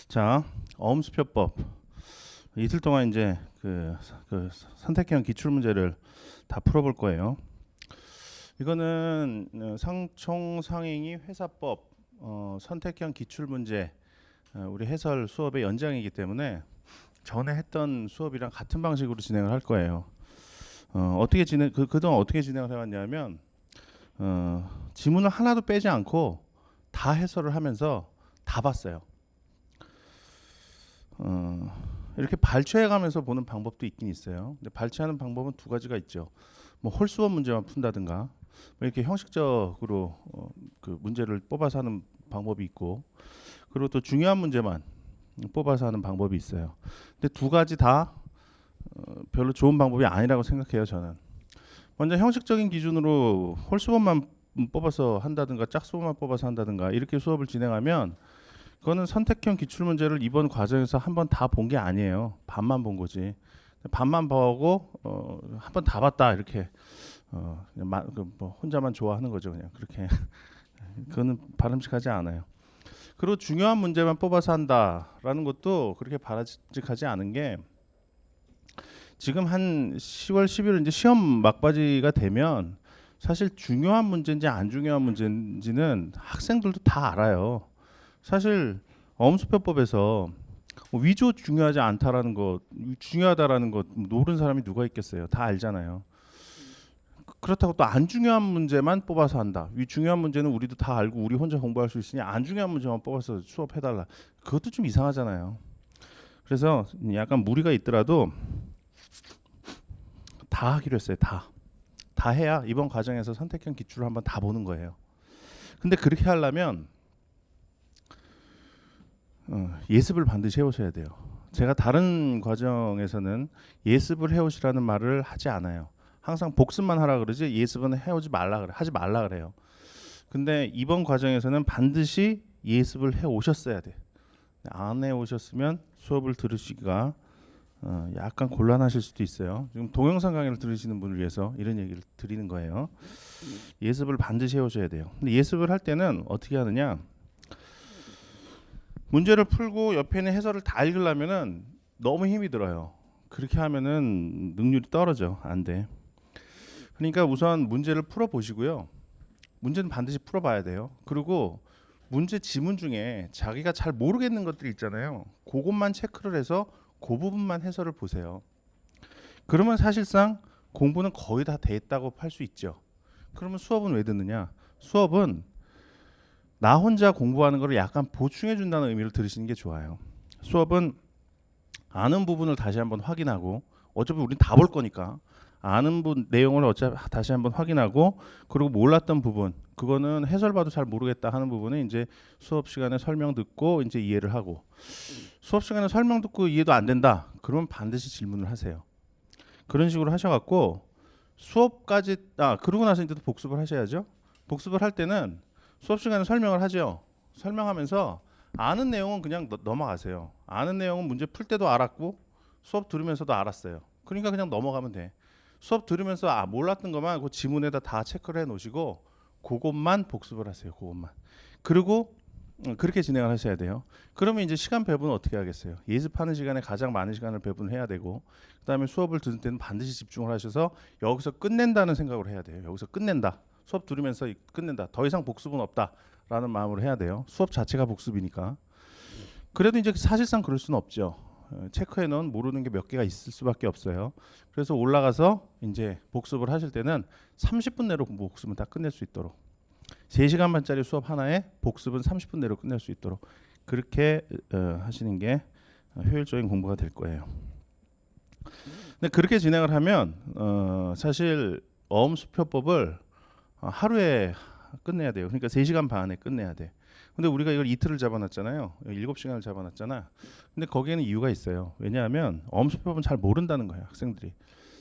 자, 어음수표법. 이틀 동안 이제 그 선택형 기출 문제를 다 풀어볼 거예요. 이거는 상총상행위 회사법 선택형 기출 문제 우리 해설 수업의 연장이기 때문에 전에 했던 수업이랑 같은 방식으로 진행을 할 거예요. 어떻게 그동안 어떻게 진행을 해왔냐면 지문을 하나도 빼지 않고 다 해설을 하면서 다 봤어요. 이렇게 발췌해가면서 보는 방법도 있긴 있어요. 근데 발췌하는 방법은 두 가지가 있죠. 뭐 홀수원 문제만 푼다든가, 뭐 이렇게 형식적으로 그 문제를 뽑아서 하는 방법이 있고, 그리고 또 중요한 문제만 뽑아서 하는 방법이 있어요. 근데 두 가지 다 별로 좋은 방법이 아니라고 생각해요, 저는. 먼저 형식적인 기준으로 홀수원만 뽑아서 한다든가 짝수원만 뽑아서 한다든가 이렇게 수업을 진행하면 그거는 선택형 기출 문제를 이번 과정에서 한번 다 본 게 아니에요. 반만 본 거지. 반만 보고 한 번 다 봤다 이렇게 뭐 혼자만 좋아하는 거죠, 그냥 그렇게. 그거는 바람직하지 않아요. 그리고 중요한 문제만 뽑아서 한다라는 것도 그렇게 바람직하지 않은 게, 지금 한 10월 11월 이제 시험 막바지가 되면 사실 중요한 문제인지 안 중요한 문제인지는 학생들도 다 알아요. 사실 어음수표법에서 위조 중요하지 않다라는 것, 중요하다라는 것 모르는 사람이 누가 있겠어요. 다 알잖아요. 그렇다고 또 안 중요한 문제만 뽑아서 한다. 중요한 문제는 우리도 다 알고 우리 혼자 공부할 수 있으니 안 중요한 문제만 뽑아서 수업해달라. 그것도 좀 이상하잖아요. 그래서 약간 무리가 있더라도 다 하기로 했어요. 다 해야 이번 과정에서 선택형 기출을 한번 다 보는 거예요. 근데 그렇게 하려면 예습을 반드시 해오셔야 돼요. 제가 다른 과정에서는 예습을 해오시라는 말을 하지 않아요. 항상 복습만 하라 그러지 예습은 해오지 말라 그래, 하지 말라 그래요. 근데 이번 과정에서는 반드시 예습을 해오셨어야 돼. 안 해오셨으면 수업을 들으시기가 약간 곤란하실 수도 있어요. 지금 동영상 강의를 들으시는 분을 위해서 이런 얘기를 드리는 거예요. 예습을 반드시 해오셔야 돼요. 근데 예습을 할 때는 어떻게 하느냐? 문제를 풀고 옆에 있는 해설을 다 읽으려면은 너무 힘이 들어요. 그렇게 하면은 능률이 떨어져. 안 돼. 그러니까 우선 문제를 풀어 보시고요. 문제는 반드시 풀어봐야 돼요. 그리고 문제 지문 중에 자기가 잘 모르겠는 것들이 있잖아요. 그것만 체크를 해서 그 부분만 해설을 보세요. 그러면 사실상 공부는 거의 다 됐다고 할 수 있죠. 그러면 수업은 왜 듣느냐? 수업은 나 혼자 공부하는 거를 약간 보충해 준다는 의미로 들으시는 게 좋아요. 수업은 아는 부분을 다시 한번 확인하고, 어차피 우린 다 볼 거니까 아는 내용을 어차피 다시 한번 확인하고, 그리고 몰랐던 부분, 그거는 해설 봐도 잘 모르겠다 하는 부분은 이제 수업 시간에 설명 듣고 이제 이해를 하고, 수업 시간에 설명 듣고 이해도 안 된다 그러면 반드시 질문을 하세요. 그런 식으로 하셔갖고 수업까지 그러고 나서 이제 또 복습을 하셔야죠. 복습을 할 때는 수업 시간에 설명을 하죠. 설명하면서 아는 내용은 그냥 넘어가세요. 아는 내용은 문제 풀 때도 알았고 수업 들으면서도 알았어요. 그러니까 그냥 넘어가면 돼. 수업 들으면서 몰랐던 것만 그 지문에다 다 체크를 해 놓으시고 그것만 복습을 하세요. 그것만. 그리고 그렇게 진행을 하셔야 돼요. 그러면 이제 시간 배분은 어떻게 하겠어요? 예습하는 시간에 가장 많은 시간을 배분해야 되고, 그다음에 수업을 들을 때는 반드시 집중을 하셔서 여기서 끝낸다는 생각으로 해야 돼요. 여기서 끝낸다. 수업 들으면서 끝낸다. 더 이상 복습은 없다라는 마음으로 해야 돼요. 수업 자체가 복습이니까. 그래도 이제 사실상 그럴 수는 없죠. 체크해 놓은 모르는 게 몇 개가 있을 수밖에 없어요. 그래서 올라가서 이제 복습을 하실 때는 30분 내로 복습은 다 끝낼 수 있도록, 3시간 반짜리 수업 하나에 복습은 30분 내로 끝낼 수 있도록 그렇게 하시는 게 효율적인 공부가 될 거예요. 근데 그렇게 진행을 하면 사실 어음수표법을 하루에 끝내야 돼요. 그러니까 3시간 반에 끝내야 돼. 근데 우리가 이걸 이틀을 잡아놨잖아요. 7시간을 잡아놨잖아. 근데 거기에는 이유가 있어요. 왜냐하면 어음수표법은 잘 모른다는 거예요, 학생들이.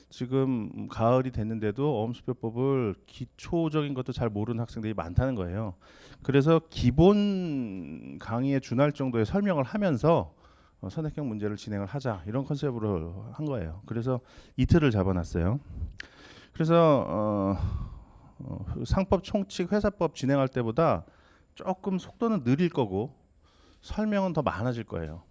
지금 가을이 됐는데도 어음수표법을 기초적인 것도 잘 모르는 학생들이 많다는 거예요. 그래서 기본 강의에 준할 정도의 설명을 하면서 선택형 문제를 진행을 하자, 이런 컨셉으로 한 거예요. 그래서 이틀을 잡아놨어요. 그래서 상법 총칙 회사법 진행할 때보다 조금 속도는 느릴 거고, 설명은 더 많아질 거예요.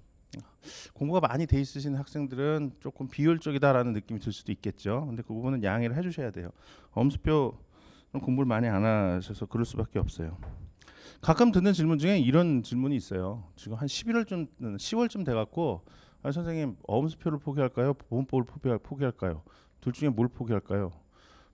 공부가 많이 돼 있으신 학생들은 조금 비효율적이다라는 느낌이 들 수도 있겠죠. 근데 그 부분은 양해를 해주셔야 돼요. 엄수표 공부를 많이 안 하셔서 그럴 수밖에 없어요. 가끔 듣는 질문 중에 이런 질문이 있어요. 지금 한 11월쯤, 10월쯤 돼갖고 선생님 엄수표를 포기할까요? 보험법을 포기할까요? 둘 중에 뭘 포기할까요?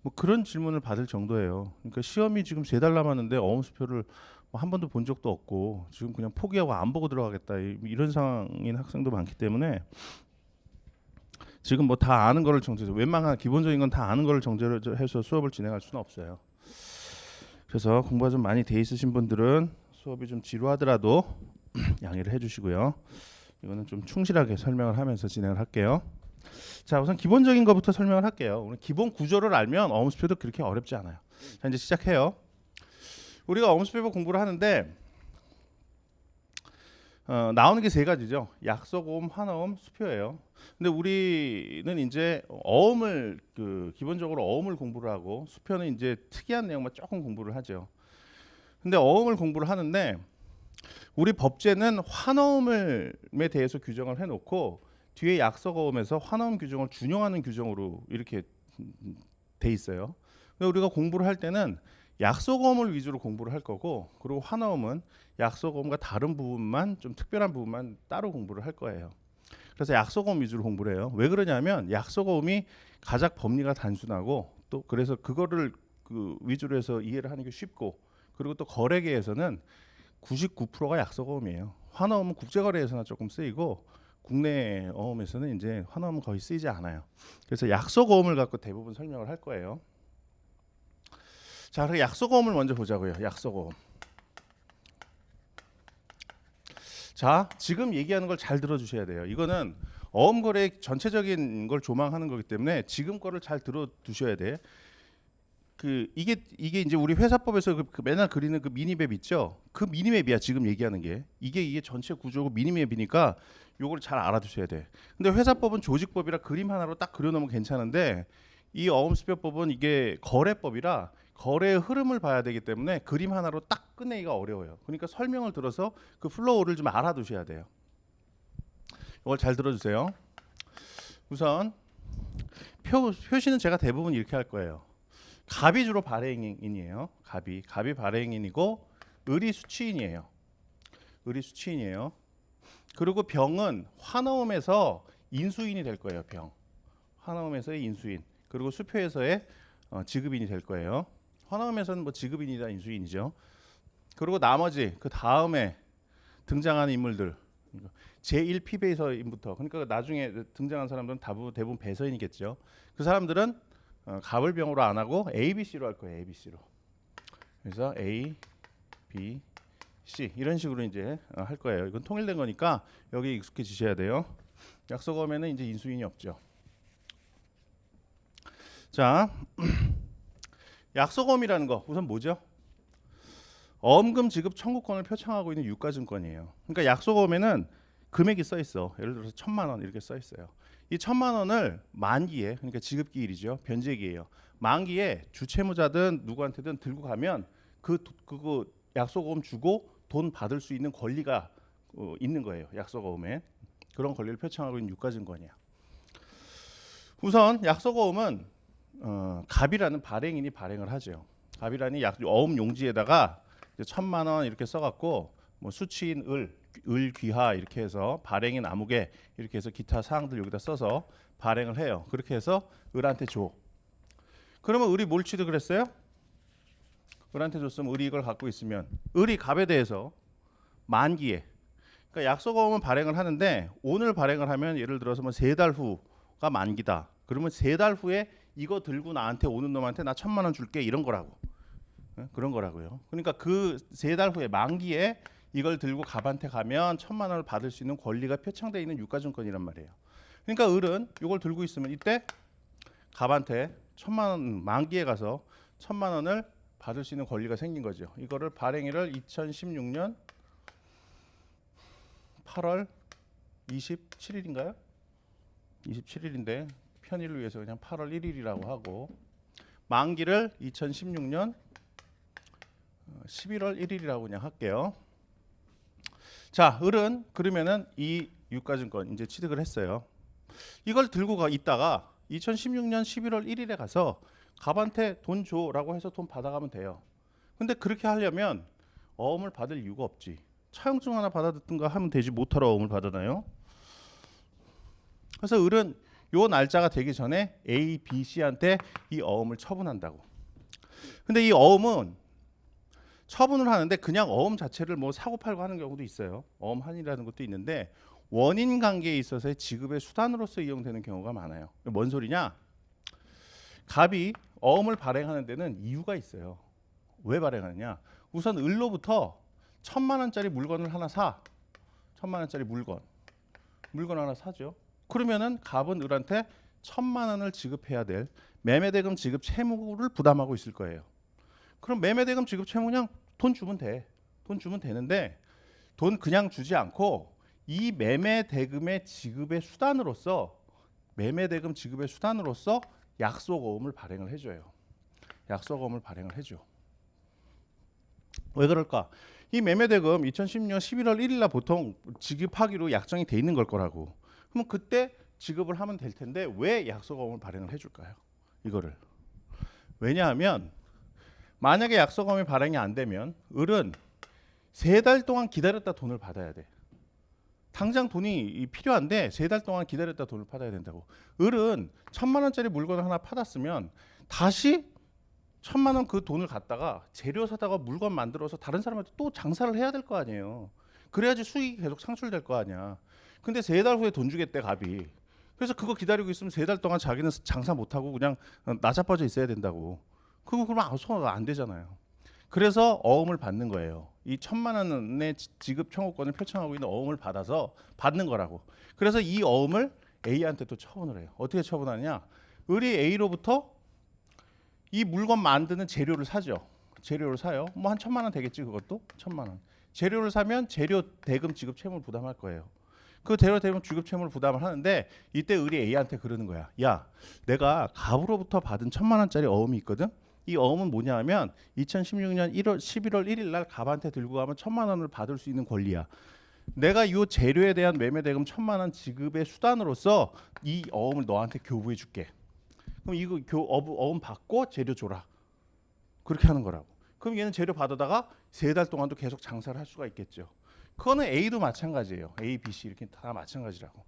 뭐 그런 질문을 받을 정도예요. 그러니까 시험이 지금 3달 남았는데 엄수표를 한 번도 본 적도 없고 지금 그냥 포기하고 안 보고 들어가겠다 이런 상황인 학생도 많기 때문에 지금 뭐 다 아는 거를 정제해서 웬만한 기본적인 건 다 아는 거를 정제를 해서 수업을 진행할 수는 없어요. 그래서 공부가 좀 많이 돼 있으신 분들은 수업이 좀 지루하더라도 양해를 해주시고요. 이거는 좀 충실하게 설명을 하면서 진행을 할게요. 자, 우선 기본적인 것부터 설명을 할게요. 오늘 기본 구조를 알면 엄수표도 그렇게 어렵지 않아요. 자, 이제 시작해요. 우리가 엄수표 공부를 하는데 나오는 게 3가지죠. 약서고음, 환어음, 수표예요. 근데 우리는 이제 어음을 기본적으로 어음을 공부를 하고 수표는 이제 특이한 내용만 조금 공부를 하죠. 근데 어음을 공부를 하는데 우리 법제는 환어음에 대해서 규정을 해놓고 뒤에 약서고음에서 환어음 규정을 준용하는 규정으로 이렇게 돼 있어요. 근데 우리가 공부를 할 때는 약서고음을 위주로 공부를 할 거고 그리고 환어음은 약서고음과 다른 부분만 좀 특별한 부분만 따로 공부를 할 거예요. 그래서 약서고음 위주로 공부를 해요. 왜 그러냐면 약서고음이 가장 법리가 단순하고 또 그래서 그거를 위주로 해서 이해를 하는 게 쉽고 그리고 또 거래계에서는 99%가 약서고음이에요. 환어음은 국제거래에서나 조금 쓰이고 국내 어음에서는 이제 환어음은 거의 쓰이지 않아요. 그래서 약서고음을 갖고 대부분 설명을 할 거예요. 자, 그럼 약서고음을 먼저 보자고요. 약서고음. 자, 지금 얘기하는 걸 잘 들어주셔야 돼요. 이거는 어음거래 전체적인 걸 조망하는 거기 때문에 지금 거를 잘 들어두셔야 돼. 이게 이제 우리 회사법에서 맨날 그리는 그 미니맵 있죠? 그 미니맵이야 지금 얘기하는 게. 이게 전체 구조고 미니맵이니까 요걸 잘 알아두셔야 돼. 근데 회사법은 조직법이라 그림 하나로 딱 그려놓으면 괜찮은데 이 어음수표법은 이게 거래법이라 거래의 흐름을 봐야 되기 때문에 그림 하나로 딱 끝내기가 어려워요. 그러니까 설명을 들어서 그 플로우를 좀 알아두셔야 돼요. 이걸 잘 들어주세요. 우선 표시는 제가 대부분 이렇게 할 거예요. 갑이 주로 발행인이에요. 갑이 발행인이고 을이 수취인이에요. 을이 수취인이에요. 그리고 병은 환어음에서 인수인이 될 거예요. 병. 환어음에서의 인수인. 그리고 수표에서의 지급인이 될 거예요. 환어음에서는 뭐 지급인이다 인수인이죠. 그리고 나머지 그 다음에 등장하는 인물들 제1피배서인부터 그러니까 나중에 등장한 사람들은 대부분 배서인이겠죠. 그 사람들은 갑을 병으로 안 하고 A, B, C로 할 거예요. A, B, C로. 그래서 A, B, C 이런 식으로 이제 할 거예요. 이건 통일된 거니까 여기 익숙해지셔야 돼요. 약서고음에는 이제 인수인이 없죠. 자, 약서고음이라는 거 우선 뭐죠? 어음금 지급 청구권을 표창하고 있는 유가증권이에요. 그러니까 약서고음에는 금액이 써 있어. 예를 들어서 1,000만 원 이렇게 써 있어요. 이 1,000만 원을 만기에 그러니까 지급기일이죠. 변제기예요. 만기에 주채무자든 누구한테든 들고 가면 그거 약서고음 주고 돈 받을 수 있는 권리가 있는 거예요. 약서고음에 그런 권리를 표창하고 있는 유가증권이야. 우선 약서고음은 갑이라는 발행인이 발행을 하죠. 갑이라는 어음 용지에다가 1,000만 원 이렇게 써갖고 뭐 수취인 을 귀하 이렇게 해서 발행인 아무개 이렇게 해서 기타 사항들 여기다 써서 발행을 해요. 그렇게 해서 을한테 줘. 그러면 을이 뭘 취득을 했어요? 을한테 줬으면 을이 이걸 갖고 있으면 을이 갑에 대해서 만기에 그러니까 약서고음은 발행을 하는데 오늘 발행을 하면 예를 들어서 뭐 3달 후가 만기다. 그러면 3달 후에 이거 들고 나한테 오는 놈한테 나 1,000만 원 줄게 이런 거라고. 그런 거라고요. 그러니까 그 3달 후에 만기에 이걸 들고 갑한테 가면 1,000만 원을 받을 수 있는 권리가 표창되어 있는 유가증권이란 말이에요. 그러니까 을은 이걸 들고 있으면 이때 갑한테 1,000만 원 만기에 가서 1,000만 원을 받을 수 있는 권리가 생긴 거죠. 이거를 발행일을 2016년 8월 27일인가요? 27일인데 편의를 위해서 그냥 8월 1일이라고 하고 만기를 2016년 11월 1일이라고 그냥 할게요. 자, 을은 그러면은 이 유가증권 이제 취득을 했어요. 이걸 들고 있다가 2016년 11월 1일에 가서 갑한테 돈 줘라고 해서 돈 받아가면 돼요. 근데 그렇게 하려면 어음을 받을 이유가 없지. 차용증 하나 받아듣든가 하면 되지, 못하러 어음을 받아나요? 그래서 을은 요 날짜가 되기 전에 A, B, C한테 이 어음을 처분한다고. 근데 이 어음은 처분을 하는데 그냥 어음 자체를 뭐 사고 팔고 하는 경우도 있어요. 어음 환이라는 것도 있는데 원인 관계에 있어서의 지급의 수단으로서 이용되는 경우가 많아요. 뭔 소리냐? 갑이 어음을 발행하는 데는 이유가 있어요. 왜 발행하느냐? 우선 을로부터 1,000만 원짜리 물건을 하나 사. 1,000만 원짜리 물건 하나 사죠. 그러면은 갑은 을한테 1,000만 원을 지급해야 될 매매대금 지급 채무를 부담하고 있을 거예요. 그럼 매매대금 지급 채무 그냥 돈 주면 돼. 돈 주면 되는데 돈 그냥 주지 않고 이 매매대금의 지급의 수단으로서 약속어음을 발행을 해줘요. 약속어음을 발행을 해줘. 왜 그럴까? 이 매매대금 2010년 11월 1일 날 보통 지급하기로 약정이 돼 있는 걸 거라고. 그럼 그때 지급을 하면 될 텐데 왜 약속어음을 발행을 해줄까요? 이거를. 왜냐하면 만약에 약속어음이 발행이 안 되면 을은 3달 동안 기다렸다 돈을 받아야 돼. 당장 돈이 필요한데 3달 동안 기다렸다 돈을 받아야 된다고. 을은 1,000만 원짜리 물건을 하나 팔았으면 다시 1,000만 원 그 돈을 갖다가 재료 사다가 물건 만들어서 다른 사람한테 또 장사를 해야 될 거 아니에요. 그래야지 수익이 계속 창출될 거 아니야. 근데 3달 후에 돈 주겠대 갑이. 그래서 그거 기다리고 있으면 3달 동안 자기는 장사 못하고 그냥 나자빠져 있어야 된다고. 그거 그러면 아무 소화가 안 되잖아요. 그래서 어음을 받는 거예요. 이 1,000만 원의 지급 청구권을 표창하고 있는 어음을 받아서 받는 거라고. 그래서 이 어음을 A한테 또 처분을 해요. 어떻게 처분하느냐? 을이 A로부터 이 물건 만드는 재료를 사죠. 재료를 사요. 뭐 한 1,000만 원 되겠지 그것도? 1,000만 원. 재료를 사면 재료 대금 지급 채무를 부담할 거예요. 그 재료 대금 지급 채무를 부담을 하는데 이때 을이 A한테 그러는 거야. 야, 내가 갑으로부터 받은 1,000만 원짜리 어음이 있거든. 이 어음은 뭐냐 하면 2016년 11월 1일 날 갑한테 들고 가면 1,000만 원을 받을 수 있는 권리야. 내가 이 재료에 대한 매매 대금 1,000만 원 지급의 수단으로서 이 어음을 너한테 교부해 줄게. 그럼 이거 어음 받고 재료 줘라. 그렇게 하는 거라고. 그럼 얘는 재료 받아다가 3달 동안도 계속 장사를 할 수가 있겠죠. 그거는 A도 마찬가지예요. A, B, C 이렇게 다 마찬가지라고.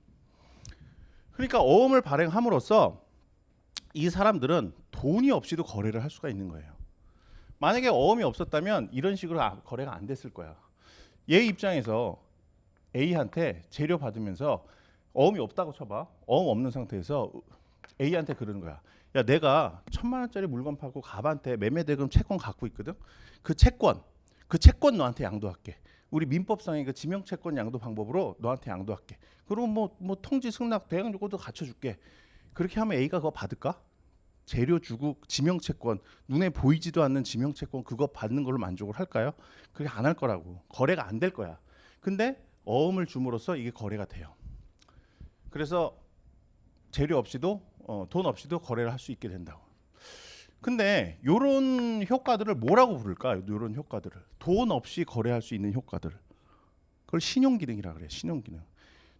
그러니까 어음을 발행함으로써 이 사람들은 돈이 없이도 거래를 할 수가 있는 거예요. 만약에 어음이 없었다면 이런 식으로 거래가 안 됐을 거야. 얘 입장에서 A한테 재료 받으면서 어음이 없다고 쳐봐. 어음 없는 상태에서 A한테 그러는 거야. 야, 내가 1,000만 원짜리 물건 팔고 갑한테 매매대금 채권 갖고 있거든. 그 채권 너한테 양도할게. 우리 민법상의 그 지명채권 양도 방법으로 너한테 양도할게. 그리고 뭐 통지 승낙 대응 요구도 갖춰줄게. 그렇게 하면 A가 그거 받을까? 재료 주고 지명채권, 눈에 보이지도 않는 지명채권 그거 받는 걸로 만족을 할까요? 그게 안 할 거라고. 거래가 안 될 거야. 근데 어음을 줌으로써 이게 거래가 돼요. 그래서 재료 없이도 돈 없이도 거래를 할 수 있게 된다고. 근데 이런 효과들을 뭐라고 부를까? 이런 효과들을 돈 없이 거래할 수 있는 효과들을 그걸 신용기능이라 그래요. 신용기능.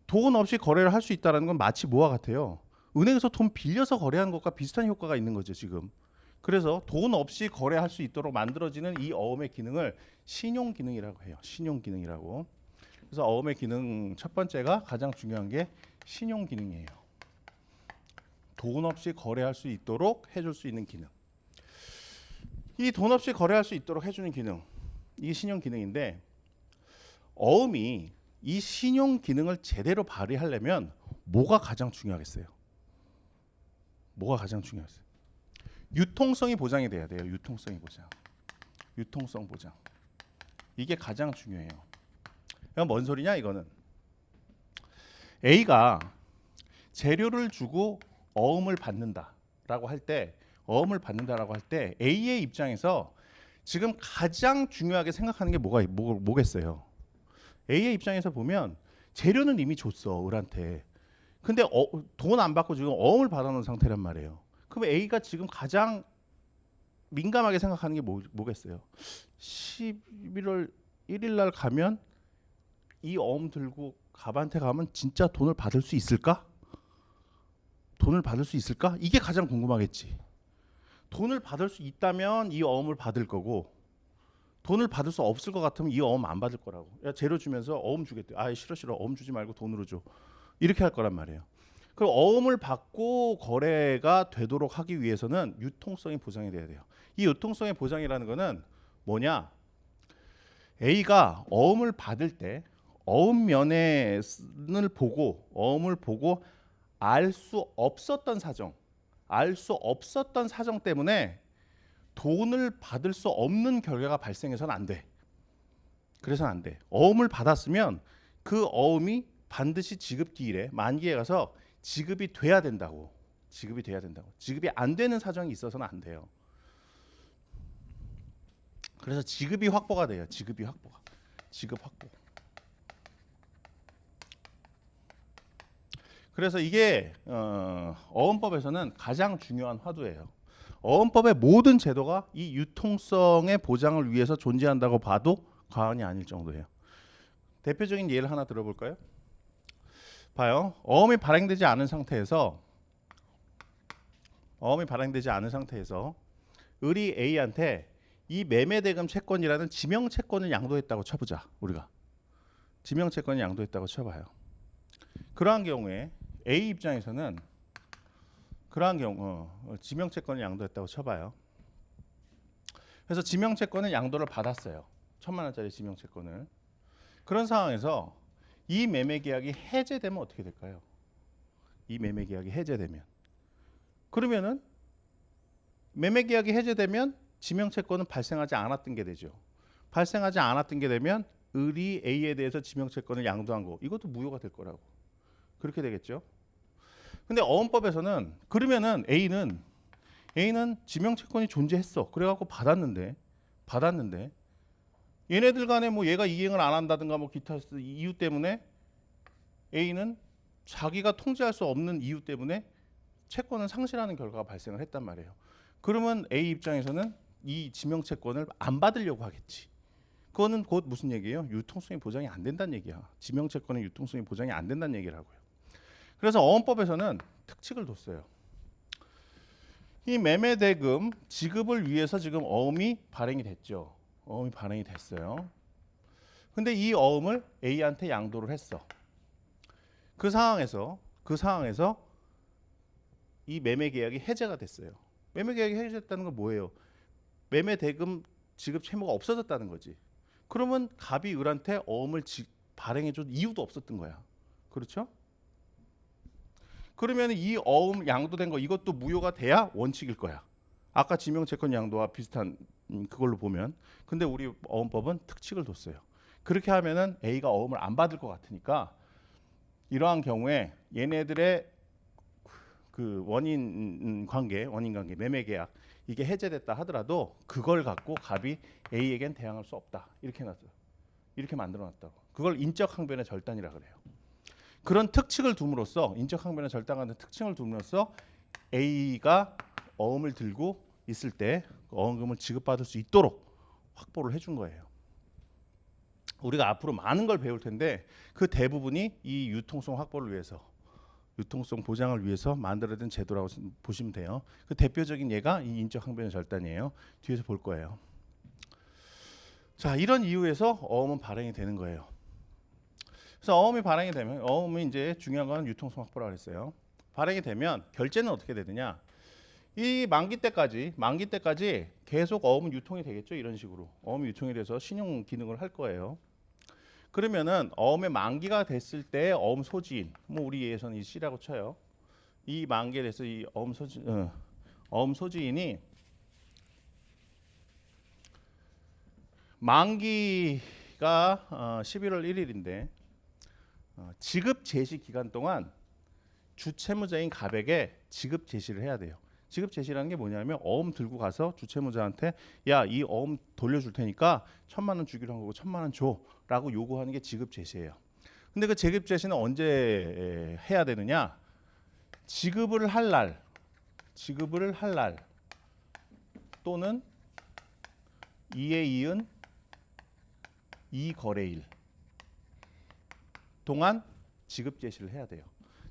돈 없이 거래를 할 수 있다는 건 마치 뭐와 같아요? 은행에서 돈 빌려서 거래하는 것과 비슷한 효과가 있는 거죠 지금. 그래서 돈 없이 거래할 수 있도록 만들어지는 이 어음의 기능을 신용기능이라고 해요. 신용기능이라고. 그래서 어음의 기능 첫 번째가 가장 중요한 게 신용기능이에요. 돈 없이 거래할 수 있도록 해줄 수 있는 기능. 이 돈 없이 거래할 수 있도록 해주는 기능, 이게 신용 기능인데 어음이 이 신용 기능을 제대로 발휘하려면 뭐가 가장 중요하겠어요? 뭐가 가장 중요하겠어요? 유통성이 보장이 돼야 돼요. 유통성이 보장. 유통성 보장. 이게 가장 중요해요. 그럼 뭔 소리냐 이거는? A가 재료를 주고 어음을 받는다라고 할 때 A의 입장에서 지금 가장 중요하게 생각하는 게 뭐겠어요? A의 입장에서 보면 재료는 이미 줬어 을한테. 근데 돈 안 받고 지금 어음을 받아놓은 상태란 말이에요. 그럼 A가 지금 가장 민감하게 생각하는 게 뭐겠어요? 11월 1일 날 가면 이 어음 들고 갑한테 가면 진짜 돈을 받을 수 있을까? 돈을 받을 수 있을까? 이게 가장 궁금하겠지. 돈을 받을 수 있다면 이 어음을 받을 거고, 돈을 받을 수 없을 것 같으면 이 어음 안 받을 거라고. 야, 재료 주면서 어음 주겠대. 아, 싫어. 어음 주지 말고 돈으로 줘. 이렇게 할 거란 말이에요. 그럼 어음을 받고 거래가 되도록 하기 위해서는 유통성이 보장이 돼야 돼요. 이 유통성의 보장이라는 거는 뭐냐? A가 어음을 받을 때 어음면을 보고 알 수 없었던 사정 때문에 돈을 받을 수 없는 결과가 발생해서는 안 돼. 그래서는 안 돼. 어음을 받았으면 그 어음이 반드시 지급기일에 만기에 가서 지급이 돼야 된다고. 지급이 안 되는 사정이 있어서는 안 돼요. 그래서 지급이 확보가 돼요. 지급 확보. 그래서 이게 어음법에서는 가장 중요한 화두예요. 어음법의 모든 제도가 이 유통성의 보장을 위해서 존재한다고 봐도 과언이 아닐 정도예요. 대표적인 예를 하나 들어볼까요? 봐요. 어음이 발행되지 않은 상태에서 을이 A한테 이 매매대금 채권이라는 지명 채권을 양도했다고 쳐보자. 우리가 지명 채권을 양도했다고 쳐봐요. 그러한 경우에 A 입장에서는 지명 채권을 양도했다고 쳐봐요. 그래서 지명 채권을 양도를 받았어요. 1,000만 원짜리 지명 채권을. 그런 상황에서 이 매매 계약이 해제되면 어떻게 될까요? 이 매매 계약이 해제되면, 그러면은 매매 계약이 해제되면 지명 채권은 발생하지 않았던 게 되죠. 발생하지 않았던 게 되면 을이 A에 대해서 지명 채권을 양도한 거, 이것도 무효가 될 거라고. 그렇게 되겠죠. 근데 어음법에서는 그러면은 A는 지명 채권이 존재했어. 그래갖고 받았는데 얘네들 간에 뭐 얘가 이행을 안 한다든가 뭐 기타 이유 때문에 A는 자기가 통제할 수 없는 이유 때문에 채권을 상실하는 결과가 발생을 했단 말이에요. 그러면 A 입장에서는 이 지명 채권을 안 받으려고 하겠지. 그거는 곧 무슨 얘기예요? 유통성이 보장이 안 된다는 얘기야. 지명 채권의 유통성이 보장이 안 된다는 얘기라고요. 그래서 어음법에서는 특칙을 뒀어요. 이 매매 대금 지급을 위해서 지금 어음이 발행이 됐죠. 어음이 발행이 됐어요. 근데 이 어음을 A한테 양도를 했어. 그 상황에서 이 매매 계약이 해제가 됐어요. 매매 계약이 해제됐다는 건 뭐예요? 매매 대금 지급 채무가 없어졌다는 거지. 그러면 갑이 을한테 어음을 발행해 줄 이유도 없었던 거야. 그렇죠? 그러면 이 어음 양도된 거 이것도 무효가 돼야 원칙일 거야. 아까 지명채권 양도와 비슷한 그걸로 보면. 근데 우리 어음법은 특칙을 뒀어요. 그렇게 하면은 A가 어음을 안 받을 것 같으니까 이러한 경우에 얘네들의 그 원인 관계, 매매 계약 이게 해제됐다 하더라도 그걸 갖고 갑이 A에겐 대항할 수 없다. 이렇게 놨어요. 이렇게 만들어놨다고. 그걸 인적 항변의 절단이라 그래요. 그런 특칙을 둠으로써 인적 항변의 절단하는 특징을 둠으로써 A가 어음을 들고 있을 때 어음금을 지급받을 수 있도록 확보를 해준 거예요. 우리가 앞으로 많은 걸 배울 텐데 그 대부분이 이 유통성 확보를 위해서, 유통성 보장을 위해서 만들어진 제도라고 보시면 돼요. 그 대표적인 예가 이 인적 항변의 절단이에요. 뒤에서 볼 거예요. 자, 이런 이유에서 어음은 발행이 되는 거예요. 그래서 어음이 발행이 되면 어음이 이제 중요한 건 유통성 확보라고 했어요. 발행이 되면 결제는 어떻게 되느냐? 이 만기 때까지 계속 어음은 유통이 되겠죠. 이런 식으로 어음이 유통이 돼서 신용 기능을 할 거예요. 그러면은 어음의 만기가 됐을 때 어음 소지인, 뭐 우리 예에서는 이 C라고 쳐요. 이 만기에 대해서 이 어음 소지인이 만기가 11월 1일인데 지급 제시 기간 동안 주채무자인 갑에게 지급 제시를 해야 돼요. 지급 제시라는 게 뭐냐면 어음 들고 가서 주채무자한테 야, 이 어음 돌려줄 테니까 1,000만 원 주기로 한 거고 1,000만 원 줘라고 요구하는 게 지급 제시예요. 근데 그 지급 제시는 언제 해야 되느냐? 지급을 할 날 또는 이에 이은 이 거래일 동안 지급 제시를 해야 돼요.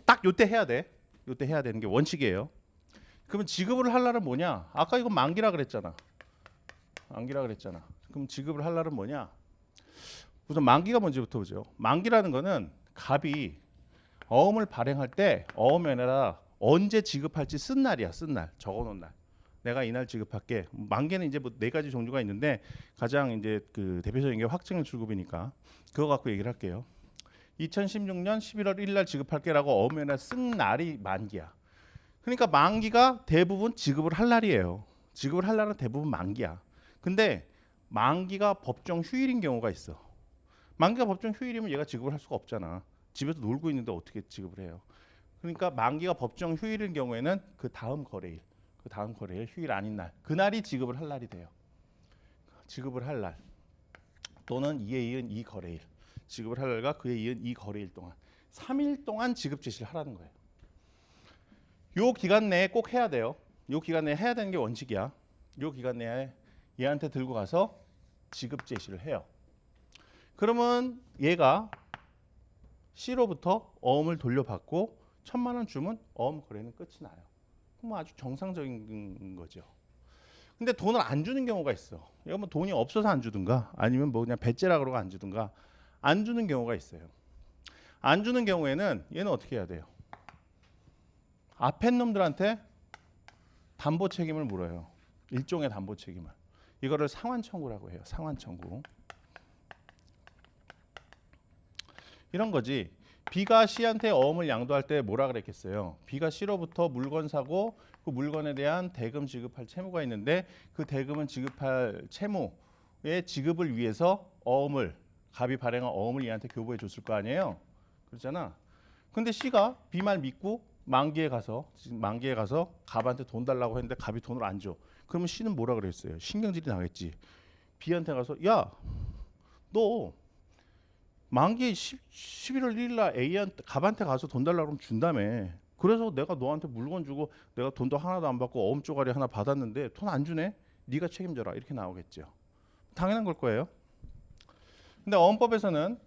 딱 요때 해야 돼. 요때 해야 되는 게 원칙이에요. 그러면 지급을 할 날은 뭐냐? 아까 이건 만기라 그랬잖아. 만기라 그랬잖아. 그럼 지급을 할 날은 뭐냐? 우선 만기가 뭔지부터 보죠. 만기라는 거는 갑이 어음을 발행할 때 어음이 아니라 언제 지급할지 쓴 날이야. 쓴 날. 적어놓은 날. 내가 이날 지급할게. 만기는 이제 뭐 네 가지 종류가 있는데 가장 이제 그 대표적인 게 확정일 출급이니까 그거 갖고 얘기를 할게요. 2016년 11월 1일 날 지급할게라고 어음이 아니라 쓴 날이 만기야. 그러니까 만기가 대부분 지급을 할 날이에요. 지급을 할 날은 대부분 만기야. 근데 만기가 법정 휴일인 경우가 있어. 만기가 법정 휴일이면 얘가 지급을 할 수가 없잖아. 집에서 놀고 있는데 어떻게 지급을 해요? 그러니까 만기가 법정 휴일인 경우에는 그 다음 거래일 휴일 아닌 날, 그날이 지급을 할 날이 돼요. 지급을 할 날 또는 이에 이은 이 거래일, 지급을 할 날과 그에 이은 이 거래일 동안 3일 동안 지급 제시를 하라는 거예요. 요 기간 내에 꼭 해야 돼요. 요 기간 내에 해야 되는 게 원칙이야. 요 기간 내에 얘한테 들고 가서 지급 제시를 해요. 그러면 얘가 C로부터 어음을 돌려받고 1,000만 원 주면 어음 거래는 끝이 나요. 그럼 아주 정상적인 거죠. 근데 돈을 안 주는 경우가 있어. 이거 뭐 돈이 없어서 안 주든가 아니면 뭐 그냥 배째라 그러고 안 주든가 안 주는 경우가 있어요. 안 주는 경우에는 얘는 어떻게 해야 돼요? 앞에 놈들한테 담보 책임을 물어요. 일종의 담보 책임을. 이거를 상환 청구라고 해요. 상환 청구. 이런 거지. B가 C한테 어음을 양도할 때 뭐라 그랬겠어요? B가 C로부터 물건 사고 그 물건에 대한 대금 지급할 채무가 있는데 그 대금은 지급할 채무의 지급을 위해서 어음을 갑이 발행한 어음을 얘한테 교부해 줬을 거 아니에요? 그렇잖아. 근데 C가 B 말 믿고 만기에 가서 갑한테 돈 달라고 했는데 갑이 돈을 안 줘. 그러면 C는 뭐라 그랬어요? 신경질이 나겠지. B한테 가서 야, 너 만기 11월 1일 날 A한테 갑한테 가서 돈 달라고 그러면 준다며. 그래서 내가 너한테 물건 주고 내가 돈도 하나도 안 받고 어음 쪼가리 하나 받았는데 돈 안 주네? 네가 책임져라. 이렇게 나오겠죠. 당연한 걸 거예요. 근데 어음법에서는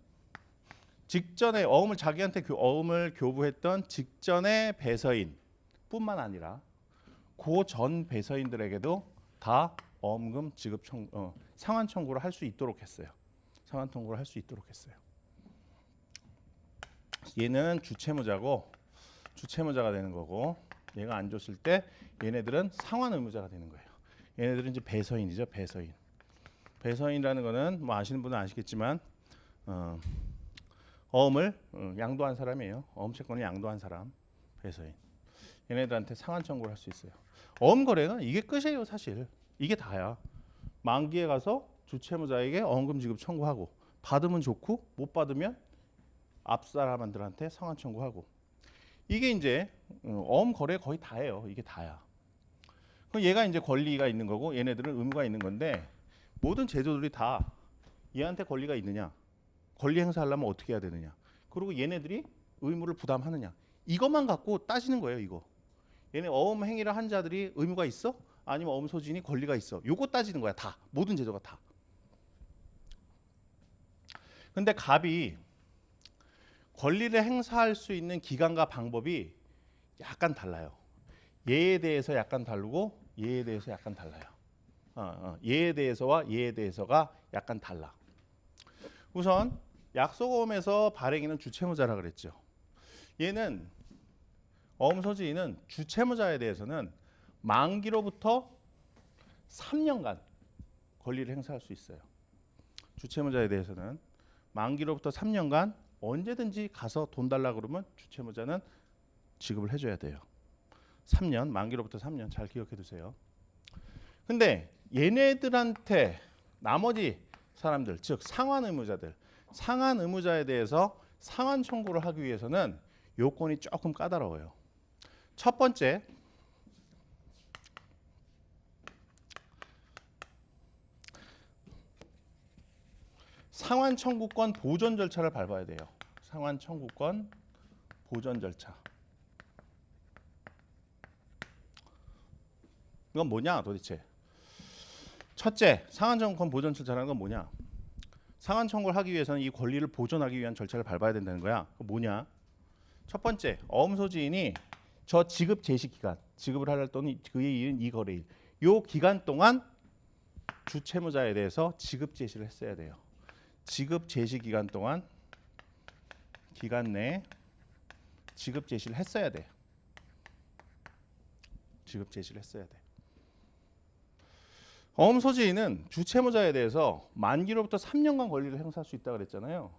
직전에 어음을 자기한테 어음을 교부했던 직전의 배서인 뿐만 아니라 그 전 배서인들에게도 다 어음금 지급 상환 청구를 할 수 있도록 했어요. 상환 청구를 할 수 있도록 했어요. 얘는 주채무자고 주채무자가 되는 거고 얘가 안 줬을 때 얘네들은 상환 의무자가 되는 거예요. 얘네들은 이제 배서인이죠. 배서인. 배서인이라는 거는 뭐 아시는 분은 아시겠지만 어음을 양도한 사람이에요. 어음 채권을 양도한 사람. 배서인. 얘네들한테 상환 청구를 할 수 있어요. 어음 거래는 이게 끝이에요. 사실. 이게 다야. 만기에 가서 주채무자에게 어음금 지급 청구하고 받으면 좋고 못 받으면 앞 사람들한테 상환 청구하고 이게 이제 어음 거래 거의 다예요. 이게 다야. 그럼 얘가 이제 권리가 있는 거고 얘네들은 의무가 있는 건데 모든 제도들이 다 얘한테 권리가 있느냐? 권리 행사하려면 어떻게 해야 되느냐? 그리고 얘네들이 의무를 부담하느냐? 이것만 갖고 따지는 거예요. 이거. 얘네 어음 행위를 한 자들이 의무가 있어? 아니면 어음 소진이 권리가 있어? 요거 따지는 거야. 다. 모든 제도가 다. 근데 갑이 권리를 행사할 수 있는 기간과 방법이 약간 달라요. 얘에 대해서 약간 다르고 얘에 대해서 약간 달라요. 얘에 대해서와 얘에 대해서가 약간 달라. 우선 약속어음에서 발행인은 주채무자라 그랬죠. 얘는 어음 소지인은 주채무자에 대해서는 만기로부터 3년간 권리를 행사할 수 있어요. 주채무자에 대해서는 만기로부터 3년간 언제든지 가서 돈 달라 그러면 주채무자는 지급을 해줘야 돼요. 3년, 만기로부터 3년 잘 기억해 두세요. 근데 얘네들한테 나머지 사람들, 즉 상환 의무자들, 상환 의무자에 대해서 상환 청구를 하기 위해서는 요건이 조금 까다로워요. 첫 번째, 상환 청구권 보존 절차를 밟아야 돼요. 상환 청구권 보존 절차. 이건 뭐냐 도대체? 첫째, 상환 청구권 보존 절차라는 건 뭐냐? 상환 청구를 하기 위해서는 이 권리를 보존하기 위한 절차를 밟아야 된다는 거야. 그 뭐냐? 첫 번째, 어음 소지인이 저 지급 제시 기간, 지급을 할 또는 그에 이은 이 거래일, 요 기간 동안 주채무자에 대해서 지급 제시를 했어야 돼요. 지급 제시 기간 동안 기간 내에 지급 제시를 했어야 돼. 지급 제시를 했어야 돼. 어음 소지인은 주채무자에 대해서 만기로부터 3년간 권리를 행사할 수 있다고 그랬잖아요.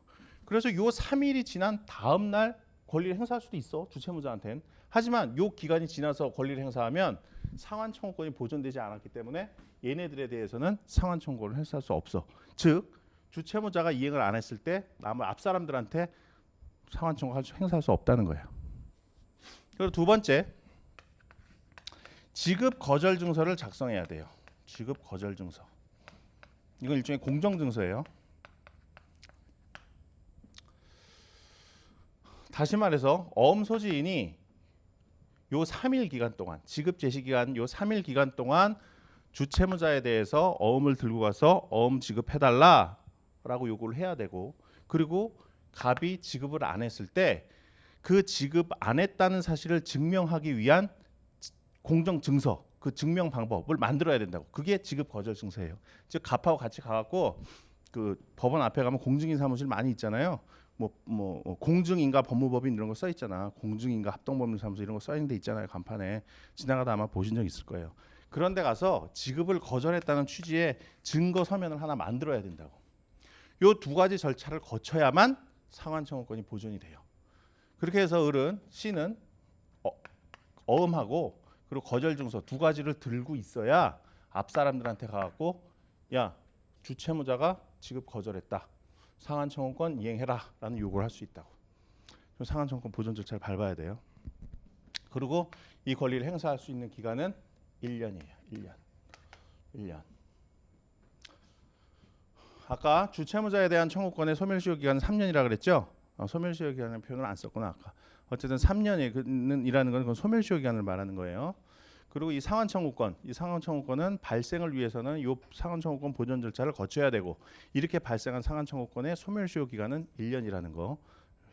그래서 요 3일이 지난 다음 날 권리를 행사할 수도 있어. 주채무자한테는. 하지만 요 기간이 지나서 권리를 행사하면 상환 청구권이 보존되지 않았기 때문에 얘네들에 대해서는 상환 청구를 행사할 수 없어. 즉 주채무자가 이행을 안 했을 때 남은 앞 사람들한테 상환 청구를 행사할 수 없다는 거예요. 그리고 두 번째, 지급 거절 증서를 작성해야 돼요. 지급 거절 증서. 이건 일종의 공정 증서예요. 다시 말해서 어음 소지인이 요 3일 기간 동안, 지급 제시 기간 요 3일 기간 동안 주채무자에 대해서 어음을 들고 가서 어음 지급해달라라고 요구를 해야 되고, 그리고 갑이 지급을 안 했을 때 그 지급 안 했다는 사실을 증명하기 위한 공정 증서, 그 증명 방법을 만들어야 된다고. 그게 지급 거절 증서예요. 즉 갑하고 같이 가갖고 그 법원 앞에 가면 공증인 사무실 많이 있잖아요. 공증인가 법무법인 이런 거 써 있잖아. 공증인가 합동법률사무소 이런 거 써 있는 데 있잖아요. 간판에 지나가다 아마 보신 적 있을 거예요. 그런데 가서 지급을 거절했다는 취지의 증거 서면을 하나 만들어야 된다고. 요 두 가지 절차를 거쳐야만 상환 청구권이 보존이 돼요. 그렇게 해서 을은 C는 어음하고 그리고 거절 증서 두 가지를 들고 있어야 앞 사람들한테 가갖고 야 주채무자가 지급 거절했다. 상환 청구권 이행해라라는 요구를 할 수 있다고. 상환 청구권 보존 절차를 밟아야 돼요. 그리고 이 권리를 행사할 수 있는 기간은 1년이에요. 1년. 아까 주채무자에 대한 청구권의 소멸시효 기간은 3년이라 그랬죠? 소멸시효 기간의 표현을 안 썼구나 아까. 어쨌든 3년이라는 건 소멸시효 기간을 말하는 거예요. 그리고 이 상환 청구권, 이 상환 청구권은 발생을 위해서는 이 상환 청구권 보존 절차를 거쳐야 되고, 이렇게 발생한 상환 청구권의 소멸시효 기간은 1년이라는 거.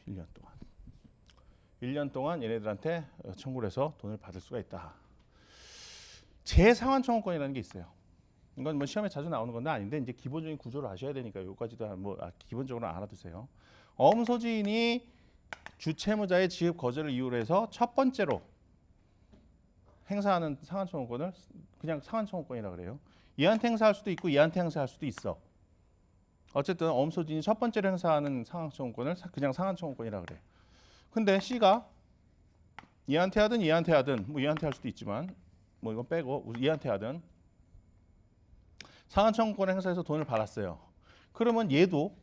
1년 동안. 1년 동안 얘네들한테 청구를 해서 돈을 받을 수가 있다. 재상환 청구권이라는 게 있어요. 이건 뭐 시험에 자주 나오는 건 아닌데 이제 기본적인 구조를 아셔야 되니까 여기까지도 기본적으로 알아두세요. 어음 소지인이 주채무자의 지급 거절을 이유로 해서 첫 번째로 행사하는 상환 청구권을 그냥 상환 청구권이라 그래요. 얘한테 행사할 수도 있고 얘한테 행사할 수도 있어. 어쨌든 어음 소지인이 첫 번째로 행사하는 상환 청구권을 그냥 상환 청구권이라 그래. 근데 C가 얘한테 하든 얘한테 하든 뭐 얘한테 할 수도 있지만 뭐 이건 빼고 얘한테 하든 상환 청구권 행사해서 돈을 받았어요. 그러면 얘도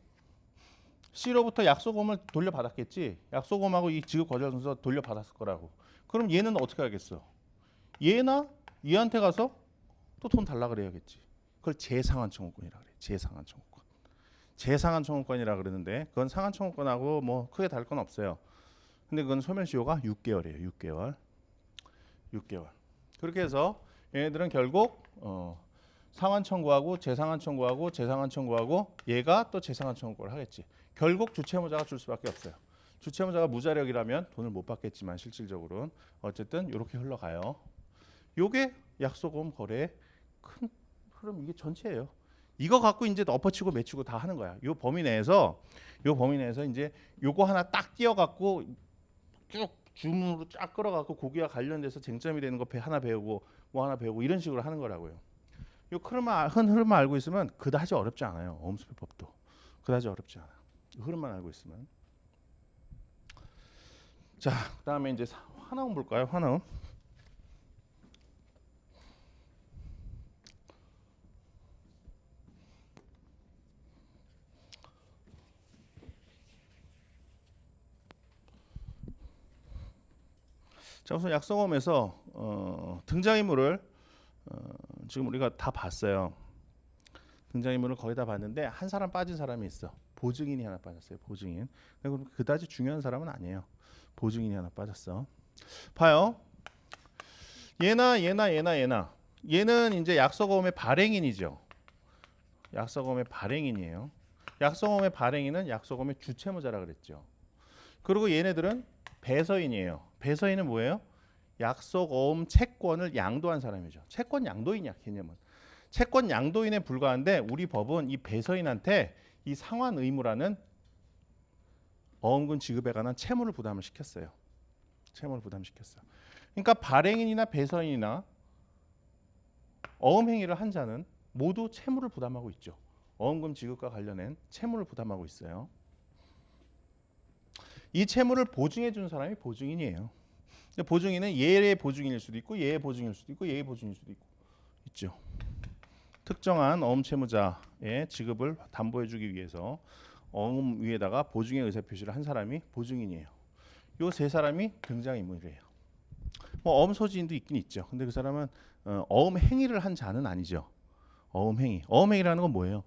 C로부터 약소금을 돌려받았겠지. 약소금하고 이 지급 거절 증서 돌려받았을 거라고. 그럼 얘는 어떻게 하겠어? 얘나 얘한테 가서 또 돈 달라 그래야겠지. 그걸 재상환 청구권이라 그래. 재상환 청구권. 재상환 청구권이라 그러는데 그건 상환 청구권하고 뭐 크게 다를 건 없어요. 근데 그건 소멸시효가 6개월이에요. 6개월. 그렇게 해서 얘네들은 결국 상환 청구하고 재상환 청구하고 재상환 청구하고 얘가 또 재상환 청구를 하겠지. 결국 주채무자가 줄 수밖에 없어요. 주채무자가 무자력이라면 돈을 못 받겠지만 실질적으로는 어쨌든 이렇게 흘러가요. 요게 약소금 거래의 큰 흐름, 이게 전체예요. 이거 갖고 이제 엎어치고 매치고 다 하는 거야. 요 범위 내에서 이제 요거 하나 딱 띄어갖고 쭉 주문으로 쫙 끌어갖고 고기와 관련돼서 쟁점이 되는 거 하나 배우고 뭐 하나 배우고 이런 식으로 하는 거라고요. 요 흐름만 알고 있으면 그다지 어렵지 않아요. 어음수배법도 그다지 어렵지 않아. 흐름만 알고 있으면. 자, 그다음에 이제 화나움 볼까요? 화나움. 자, 우선 약소금에서 등장인물을 지금 우리가 다 봤어요. 등장인물을 거의 다 봤는데 한 사람 빠진 사람이 있어. 보증인이 하나 빠졌어요. 보증인. 그다지 중요한 사람은 아니에요. 보증인이 하나 빠졌어. 봐요. 얘는 이제 약소금의 발행인이죠. 약소금의 발행인이에요. 약속어음의 발행인은 약속어음의 주채무자라 그랬죠. 그리고 얘네들은 배서인이에요. 배서인은 뭐예요? 약속어음 채권을 양도한 사람이죠. 채권 양도인이야 개념은. 채권 양도인에 불과한데 우리 법은 이 배서인한테 이 상환 의무라는 어음금 지급에 관한 채무를 부담을 시켰어요. 채무를 부담시켰어. 그러니까 발행인이나 배서인이나 어음 행위를 한 자는 모두 채무를 부담하고 있죠. 어음금 지급과 관련된 채무를 부담하고 있어요. 이 채무를 보증해 준 사람이 보증인이에요. 보증인은 얘의 보증인일 수도 있고 얘의 보증일 수도 있고 얘의 보증일 수도 있죠. 특정한 어음 채무자의 지급을 담보해 주기 위해서 어음 위에다가 보증의 의사 표시를 한 사람이 보증인이에요. 요 세 사람이 등장인물이에요. 뭐 어음 소지인도 있긴 있죠. 근데 그 사람은 어음 행위를 한 자는 아니죠. 어음 행위. 어음 행위라는 건 뭐예요?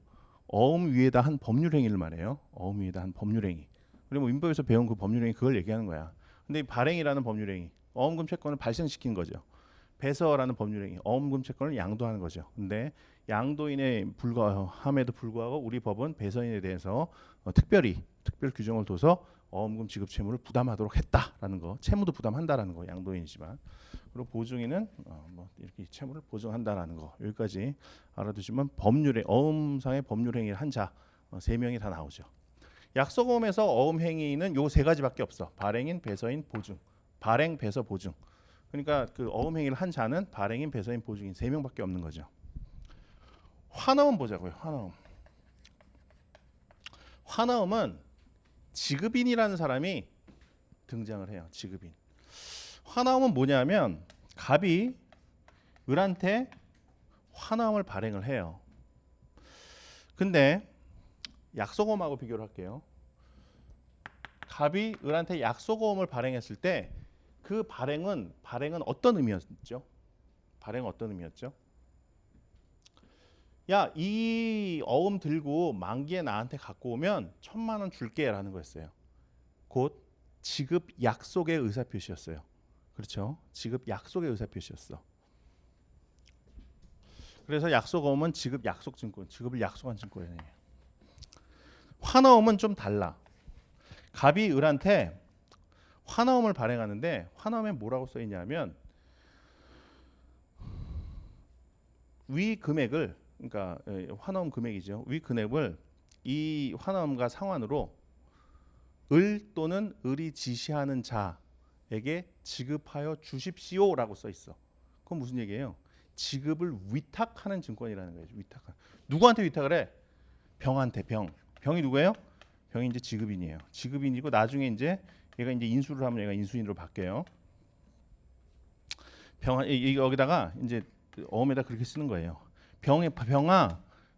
어음 위에다 한 법률 행위를 말해요. 어음 위에다 한 법률 행위. 우리 뭐 민법에서 배운 그 법률 행위 그걸 얘기하는 거야. 근데 이 발행이라는 법률 행위, 어음금 채권을 발생시킨 거죠. 배서라는 법률 행위, 어음금 채권을 양도하는 거죠. 근데 양도인에 불과함에도 불구하고 우리 법은 배서인에 대해서 특별 규정을 둬서 어음금 지급 채무를 부담하도록 했다라는 거, 채무도 부담한다라는 거, 양도인이지만. 그리고 보증인은 뭐 이렇게 채무를 보증한다라는 거, 여기까지 알아두시면 법률의 어음상의 법률 행위를 한 자 세 명이 다 나오죠. 약속어음에서 어음 행위는 요 세 가지밖에 없어. 발행인, 배서인, 보증. 발행, 배서, 보증. 그러니까 그 어음 행위를 한 자는 발행인, 배서인, 보증인 세 명밖에 없는 거죠. 환어음 보자고요. 환어음. 환어음은 지급인이라는 사람이 등장을 해요. 지급인. 환어음은 뭐냐면 갑이 을한테 환어음을 발행을 해요. 근데 약속어음하고 비교를 할게요. 갑이 을한테 약속어음을 발행했을 때 그 발행은 어떤 의미였죠? 발행은 어떤 의미였죠? 야, 이 어음 들고 만기에 나한테 갖고 오면 1,000,000원 줄게라는 거였어요. 곧 지급 약속의 의사표시였어요. 그렇죠? 지급 약속의 의사표시였어. 그래서 약속어음은 지급 약속 증권, 지급을 약속한 증권이에요. 환어음은 좀 달라. 갑이 을한테 환어음을 발행하는데 환어음에 뭐라고 써 있냐면 위 금액을, 그러니까 환어음 금액이죠. 위 금액을 이 환어음과 상환으로 을 또는 을이 지시하는 자에게 지급하여 주십시오라고 써 있어. 그건 무슨 얘기예요? 지급을 위탁하는 증권이라는 거예요. 위탁한. 누구한테 위탁을 해? 병한테. 병이 누구예요? 병이 이제 지급인이에요. 지급인이고 나중에 이제 얘가 이제 인수를 하면 얘가 인수인으로 바뀌어요. 여기다가 이제 어음에다 그렇게 쓰는 거예요.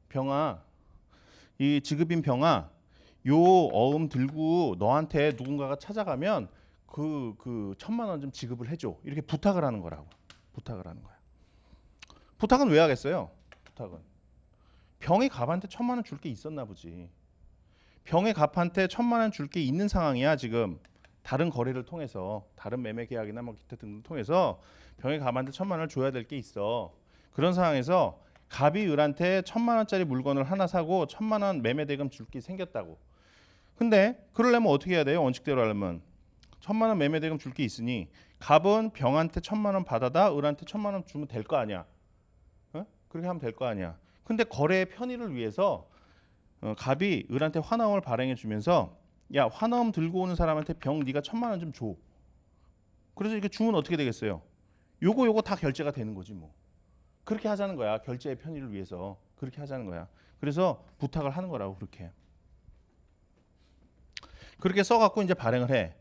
병아, 이 지급인 병아, 요 어음 들고 너한테 누군가가 찾아가면 그 1,000,000원 좀 지급을 해줘. 이렇게 부탁을 하는 거라고. 부탁을 하는 거야. 부탁은 왜 하겠어요? 부탁은 병이 갑한테 1,000,000원 줄 게 있었나 보지. 병의 갑한테 1,000,000원 줄 게 있는 상황이야 지금. 다른 거래를 통해서, 다른 매매 계약이나 뭐 기타 등을 통해서 병의 갑한테 1,000,000원을 줘야 될 게 있어. 그런 상황에서 갑이 을한테 1,000,000원짜리 물건을 하나 사고 1,000,000원 매매 대금 줄 게 생겼다고. 근데 그러려면 어떻게 해야 돼요? 원칙대로 하려면 1,000,000원 매매 대금 줄 게 있으니 갑은 병한테 1,000,000원 받아다 을한테 1,000,000원 주면 될 거 아니야. 어? 그렇게 하면 될 거 아니야. 근데 거래의 편의를 위해서 갑이 을한테 환어음을 발행해 주면서 야, 환어음 들고 오는 사람한테 병 네가 1,000,000원 좀 줘. 그래서 이렇게 주면 어떻게 되겠어요? 요거 다 결제가 되는 거지 뭐. 그렇게 하자는 거야. 결제의 편의를 위해서 그렇게 하자는 거야. 그래서 부탁을 하는 거라고. 그렇게 써갖고 이제 발행을 해.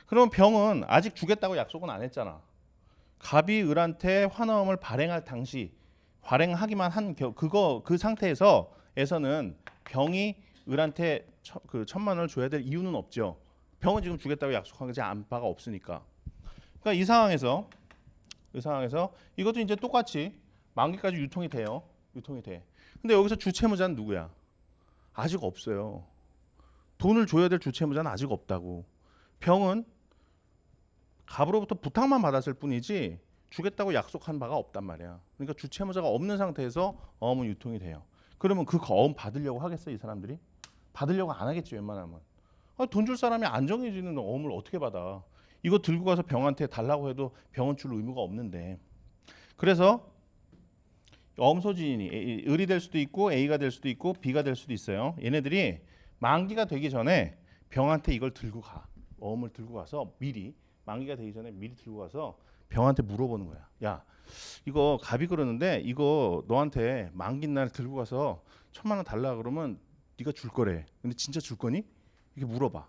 그럼 병은 아직 주겠다고 약속은 안 했잖아. 갑이 을한테 환어음을 발행할 당시 발행하기만 한 그 상태에서는 병이 을한테 그 1,000,000원을 줘야 될 이유는 없죠. 병은 지금 주겠다고 약속한 게 안 바가 없으니까. 그러니까 이 상황에서 이것도 이제 똑같이 만기까지 유통이 돼요. 유통이 돼. 근데 여기서 주채무자는 누구야? 아직 없어요. 돈을 줘야 될 주채무자는 아직 없다고. 병은 갑으로부터 부탁만 받았을 뿐이지 주겠다고 약속한 바가 없단 말이야. 그러니까 주채무자가 없는 상태에서 어음은 유통이 돼요. 그러면 그 어음 받으려고 하겠어 이 사람들이? 받으려고 안 하겠지 웬만하면. 돈 줄 사람이 안 정해지는 어음을 어떻게 받아. 이거 들고 가서 병한테 달라고 해도 병은 줄 의무가 없는데. 그래서 어음 소지인이 을이 될 수도 있고 A가 될 수도 있고 B가 될 수도 있어요. 얘네들이 만기가 되기 전에 병한테 이걸 들고 가. 어음을 들고 가서 미리 만기가 되기 전에 미리 들고 가서 병한테 물어보는 거야. 야, 이거 갑이 그러는데 이거 너한테 만기 날 들고 가서 1,000만 원 달라 그러면 네가 줄 거래. 근데 진짜 줄 거니? 이렇게 물어봐.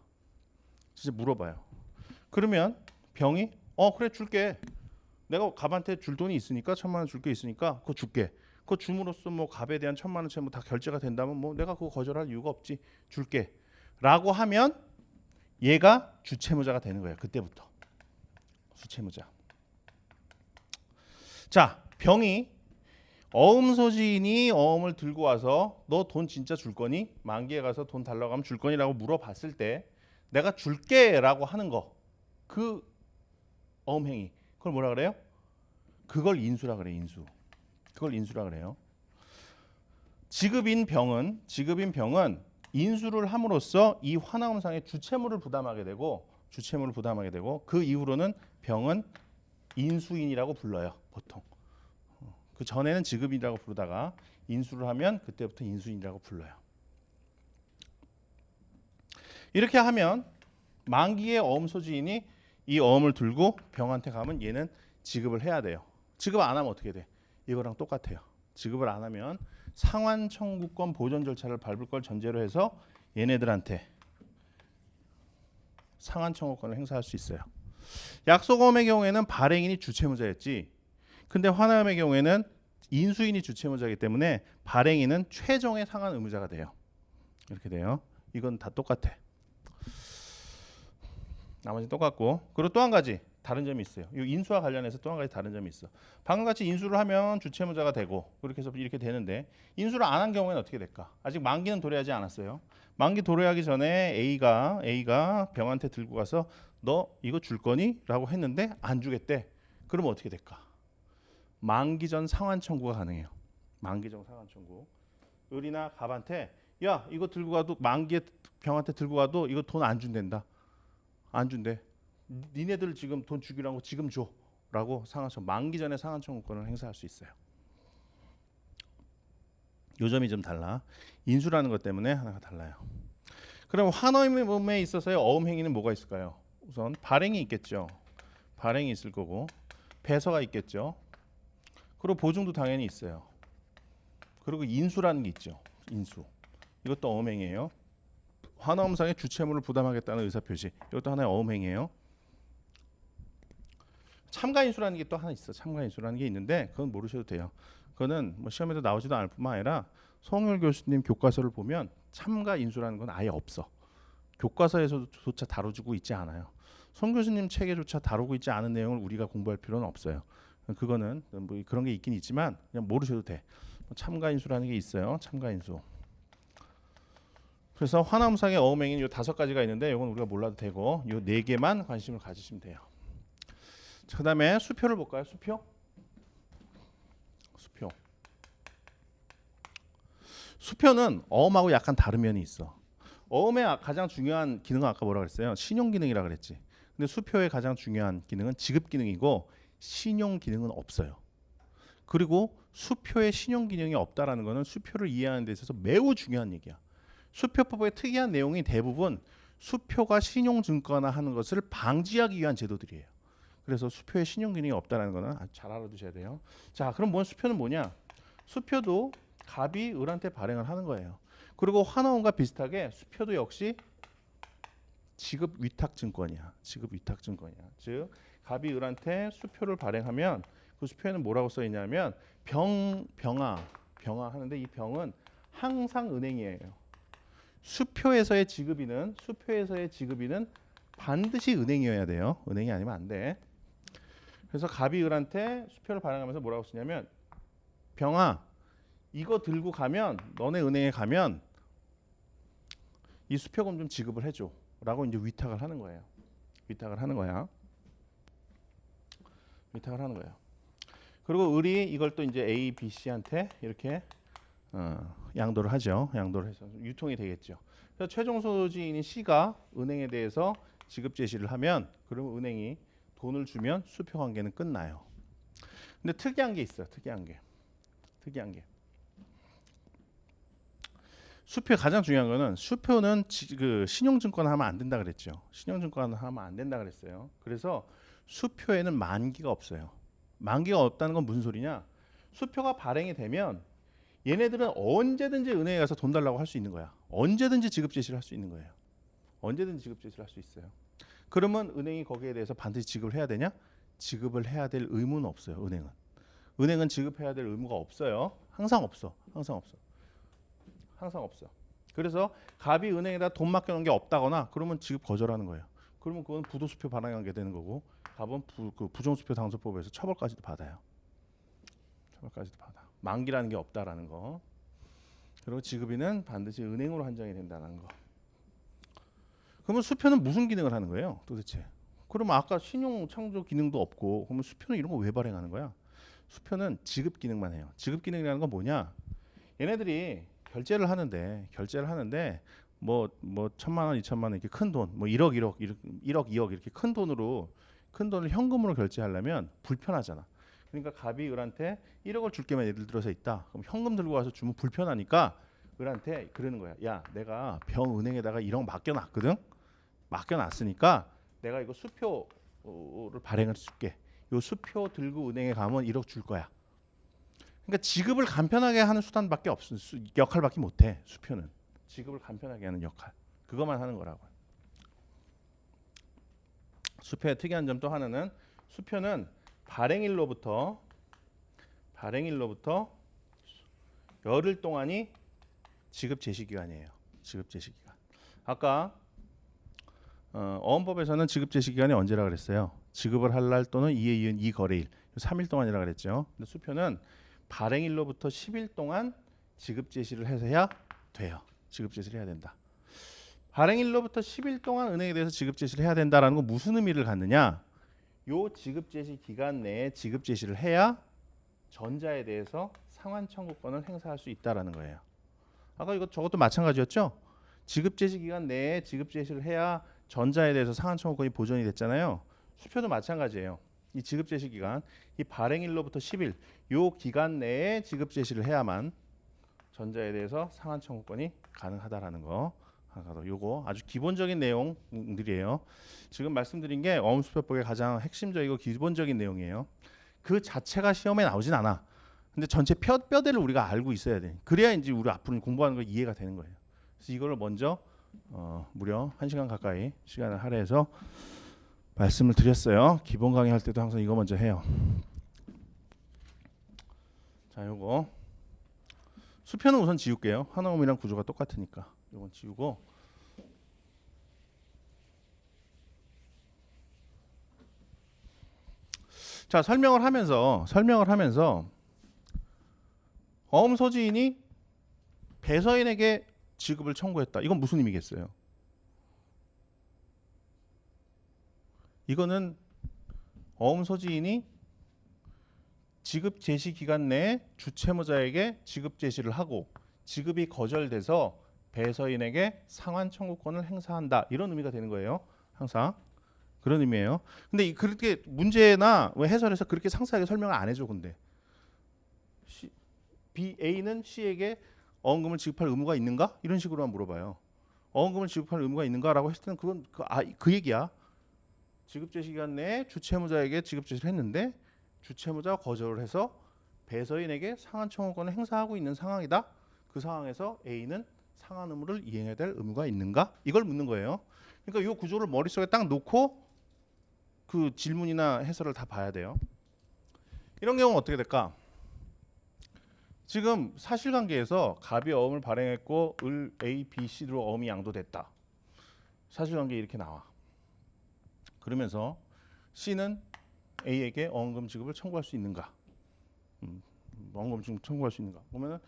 진짜 물어봐요. 그러면 병이 그래 줄게. 내가 갑한테 줄 돈이 있으니까 1,000만 원 줄 게 있으니까 그거 줄게. 그거 줌으로써 뭐 갑에 대한 1,000만 원치 뭐 다 결제가 된다면 뭐 내가 그거 거절할 이유가 없지. 줄게. 라고 하면 얘가 주채무자가 되는 거예요. 그때부터. 주채무자. 자, 병이 어음 소지인이 어음을 들고 와서 너 돈 진짜 줄 거니? 만기에 가서 돈 달라고 하면 줄 거니라고 물어봤을 때 내가 줄게라고 하는 거. 그 어음 행위. 그걸 뭐라 그래요? 그걸 인수라 그래. 인수. 그걸 인수라 그래요. 지급인 병은 인수를 함으로써 이 화나음상의 주채무를 부담하게 되고 그 이후로는 병은 인수인이라고 불러요. 보통. 그 전에는 지급인이라고 부르다가 인수를 하면 그때부터 인수인이라고 불러요. 이렇게 하면 만기의 어음 소지인이 이 어음을 들고 병한테 가면 얘는 지급을 해야 돼요. 지급 안 하면 어떻게 돼? 이거랑 똑같아요. 지급을 안 하면 상환 청구권 보존 절차를 밟을 걸 전제로 해서 얘네들한테 상환 청구권을 행사할 수 있어요. 약속어음의 경우에는 발행인이 주채무자였지. 근데 화나음의 경우에는 인수인이 주채무자이기 때문에 발행인은 최종의 상환 의무자가 돼요. 이렇게 돼요. 이건 다 똑같아. 나머지 똑같고. 그리고 또 한 가지 다른 점이 있어요. 이 인수와 관련해서 또 한 가지 다른 점이 있어. 방금 같이 인수를 하면 주채무자가 되고 그렇게 해서 이렇게 되는데 인수를 안 한 경우에는 어떻게 될까? 아직 만기는 도래하지 않았어요. 만기 도래하기 전에 A가 병한테 들고 가서 너 이거 줄 거니? 라고 했는데 안 주겠대. 그러면 어떻게 될까? 만기 전 상환 청구가 가능해요. 만기 전 상환 청구. 을이나 갑한테 야 이거 들고 가도 만기에 병한테 들고 가도 이거 돈 안 준댄다. 안 준대. 니네들 지금 돈 주기로 한 거 지금 줘. 라고 상환 청구. 만기 전에 상환 청구권을 행사할 수 있어요. 요 점이 좀 달라. 인수라는 것 때문에 하나가 달라요. 그럼 환어음에 있어서의 어음 행위는 뭐가 있을까요? 우선 발행이 있겠죠. 발행이 있을 거고 배서가 있겠죠. 그리고 보증도 당연히 있어요. 그리고 인수라는 게 있죠. 인수. 이것도 어음 행위예요. 환어음상의 주채무를 부담하겠다는 의사표시. 이것도 하나의 어음 행위예요. 참가인수라는 게 또 하나 있어. 참가인수라는 게 있는데 그건 모르셔도 돼요. 그거는 뭐 시험에도 나오지도 않을 뿐만 아니라 송율 교수님 교과서를 보면 참가인수라는 건 아예 없어. 교과서에서조차 다뤄주고 있지 않아요. 송 교수님 책에조차 다루고 있지 않은 내용을 우리가 공부할 필요는 없어요. 그거는 뭐 그런 게 있긴 있지만 그냥 모르셔도 돼. 참가인수라는 게 있어요. 참가인수. 그래서 화나음상의 어음행위는 요 5가지가 있는데 이건 우리가 몰라도 되고 요 4개만 관심을 가지시면 돼요. 그 다음에 수표를 볼까요? 수표. 수표는 어음하고 약간 다른 면이 있어. 어음의 가장 중요한 기능은 아까 뭐라 그랬어요? 신용 기능이라 그랬지. 근데 수표의 가장 중요한 기능은 지급 기능이고 신용 기능은 없어요. 그리고 수표의 신용 기능이 없다라는 것은 수표를 이해하는 데 있어서 매우 중요한 얘기야. 수표법의 특이한 내용이 대부분 수표가 신용증권화 하는 것을 방지하기 위한 제도들이에요. 그래서 수표의 신용 기능이 없다는 거는 잘 알아두셔야 돼요. 자, 그럼 수표는 뭐냐? 수표도 갑이 을한테 발행을 하는 거예요. 그리고 환어음과 비슷하게 수표도 역시 지급 위탁 증권이야. 지급 위탁 증권이야. 즉 갑이 을한테 수표를 발행하면 그 수표에는 뭐라고 써 있냐면 병아 하는데 이 병은 항상 은행이에요. 수표에서의 지급인은 반드시 은행이어야 돼요. 은행이 아니면 안 돼. 그래서 갑이 을한테 수표를 발행하면서 뭐라고 쓰냐면 병아 이거 들고 가면 너네 은행에 가면 이 수표금 좀 지급을 해줘 라고 이제 위탁을 하는 거예요. 위탁을 하는 거야. 그리고 을이 이걸 또 이제 A, B, C한테 이렇게 양도를 하죠. 양도를 해서 유통이 되겠죠. 그래서 최종 소지인인 C가 은행에 대해서 지급 제시를 하면 그러면 은행이 돈을 주면 수표 관계는 끝나요. 근데 특이한 게 있어요. 특이한 게. 수표의 가장 중요한 거는 수표는 그 신용증권 하면 안 된다 그랬죠. 신용증권 하면 안 된다 그랬어요. 그래서 수표에는 만기가 없어요. 만기가 없다는 건 무슨 소리냐? 수표가 발행이 되면 얘네들은 언제든지 은행에 가서 돈 달라고 할 수 있는 거야. 언제든지 지급 제시를 할 수 있는 거예요. 언제든지 지급 제시를 할 수 있어요. 그러면 은행이 거기에 대해서 반드시 지급을 해야 되냐? 지급을 해야 될 의무는 없어요. 은행은 지급해야 될 의무가 없어요. 항상 없어. 그래서 갑이 은행에다 돈 맡겨놓은 게 없다거나 그러면 지급 거절하는 거예요. 그러면 그건 부도수표 발행하게 되는 거고 갑은 부정수표 당소법에서 처벌까지도 받아요. 만기라는 게 없다라는 거. 그리고 지급인은 반드시 은행으로 한정이 된다는 거. 그러면 수표는 무슨 기능을 하는 거예요? 도대체. 그러면 아까 신용 창조 기능도 없고 그러면 수표는 이런 거 왜 발행하는 거야? 수표는 지급 기능만 해요. 지급 기능이라는 건 뭐냐? 얘네들이 결제를 하는데 뭐 1,000만 원, 2,000만 원 이렇게 큰 돈, 뭐 1억, 2억 이렇게 큰 돈을 현금으로 결제하려면 불편하잖아. 그러니까 갑이 을한테 1억을 줄 게만 예를 들어서 있다. 그럼 현금 들고 와서 주면 불편하니까 을한테 그러는 거야. 야, 내가 병은행에다가 1억 맡겨놨거든. 맡겨놨으니까 내가 이거 수표를 발행을 줄게. 요 수표 들고 은행에 가면 1억 줄 거야. 그러니까 지급을 간편하게 하는 수단밖에 없어. 역할밖에 못해. 수표는 지급을 간편하게 하는 역할. 그것만 하는 거라고요. 수표의 특이한 점 또 하나는 수표는 발행일로부터 열흘 동안이 지급 제시 기간이에요. 지급 제시 기간. 아까 어원법에서는 지급 제시 기간이 언제라 그랬어요? 지급을 할 날 또는 이에 이은 이 거래일 3일 동안이라 그랬죠. 근데 수표는 발행일로부터 10일 동안 지급 제시를 해야 돼요. 지급 제시를 해야 된다. 발행일로부터 10일 동안 은행에 대해서 지급 제시를 해야 된다라는 건 무슨 의미를 갖느냐? 요 지급 제시 기간 내에 지급 제시를 해야 전자에 대해서 상환 청구권을 행사할 수 있다라는 거예요. 아까 저것도 마찬가지였죠? 지급 제시 기간 내에 지급 제시를 해야 전자에 대해서 상환 청구권이 보존이 됐잖아요. 수표도 마찬가지예요. 이 지급 제시 기간, 이 발행일로부터 10일 요 기간 내에 지급 제시를 해야만 전자에 대해서 상환 청구권이 가능하다라는 거. 요거 아주 기본적인 내용들이에요. 지금 말씀드린 게 어음수표법의 가장 핵심적이고 기본적인 내용이에요. 그 자체가 시험에 나오진 않아. 근데 전체 뼈대를 우리가 알고 있어야 돼. 그래야 이제 우리 앞으로 공부하는 거 이해가 되는 거예요. 그래서 이거를 먼저 무려 1시간 가까이 시간을 할애해서 말씀을 드렸어요. 기본 강의 할 때도 항상 이거 먼저 해요. 자, 요거 수표는 우선 지울게요. 하나음이랑 구조가 똑같으니까 요건 지우고 자, 설명을 하면서 어음 소지인이 배서인에게 지급을 청구했다. 이건 무슨 의미겠어요? 이거는 어음 소지인이 지급 제시 기간 내에 주채무자에게 지급 제시를 하고 지급이 거절돼서 배서인에게 상환 청구권을 행사한다. 이런 의미가 되는 거예요. 항상 그런 의미예요. 근데 그렇게 문제나 해설에서 그렇게 상세하게 설명을 안 해줘. 근데 A는 C에게 어음금을 지급할 의무가 있는가? 이런 식으로만 물어봐요. 어음금을 지급할 의무가 있는가라고 했을 때는 그건 그 얘기야. 지급 제시 기간 내에 주채무자에게 지급 제시를 했는데 주채무자가 거절을 해서 배서인에게 상환 청구권을 행사하고 있는 상황이다. 그 상황에서 A는 상환 의무를 이행해야 될 의무가 있는가? 이걸 묻는 거예요. 그러니까 이 구조를 머릿속에 딱 놓고 그 질문이나 해설을 다 봐야 돼요. 이런 경우는 어떻게 될까? 지금 사실관계에서 갑이 어음을 발행했고 을 A, B, C로 어음이 양도됐다. 사실관계 이렇게 나와. 그러면서 C는 A에게 어음금 지급을 청구할 수 있는가? 어음금 지급 청구할 수 있는가? 그러면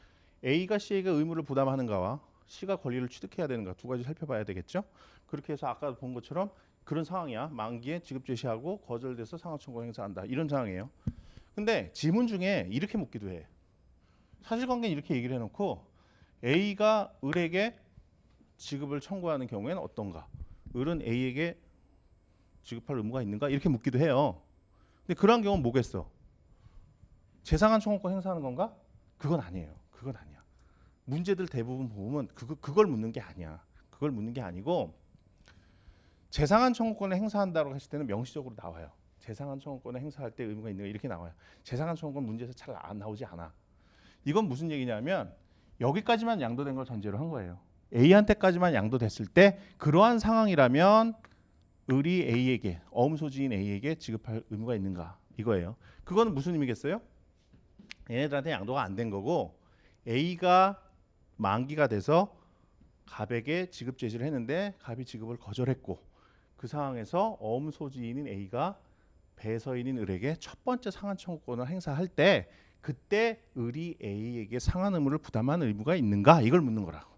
A가 C에게 의무를 부담하는가와 C가 권리를 취득해야 되는가 두 가지 살펴봐야 되겠죠. 그렇게 해서 아까 본 것처럼 그런 상황이야. 만기에 지급 제시하고 거절돼서 상환 청구 행사한다. 이런 상황이에요. 근데 지문 중에 이렇게 묻기도 해. 사실관계는 이렇게 얘기를 해놓고 A가 을에게 지급을 청구하는 경우에는 어떤가? 을은 A에게 지급할 의무가 있는가? 이렇게 묻기도 해요. 근데 그러한 경우는 뭐겠어? 재산한 청구권 행사하는 건가? 그건 아니에요. 그건 아니야. 문제들 대부분 보면 그걸 묻는 게 아니야. 그걸 묻는 게 아니고 재산한 청구권을 행사한다고 했을 때는 명시적으로 나와요. 재산한 청구권을 행사할 때 의무가 있는가 이렇게 나와요. 재산한 청구권 문제에서 잘 안 나오지 않아. 이건 무슨 얘기냐면 여기까지만 양도된 걸 전제로 한 거예요. A한테까지만 양도됐을 때 그러한 상황이라면 을이 A에게 어음소지인 A에게 지급할 의무가 있는가 이거예요. 그거는 무슨 의미겠어요? 얘네들한테 양도가 안 된 거고 A가 만기가 돼서 갑에게 지급 제시를 했는데 갑이 지급을 거절했고 그 상황에서 어음소지인인 A가 배서인인 을에게 첫 번째 상한 청구권을 행사할 때 그때 을이 A에게 상한 의무를 부담한 의무가 있는가 이걸 묻는 거라고.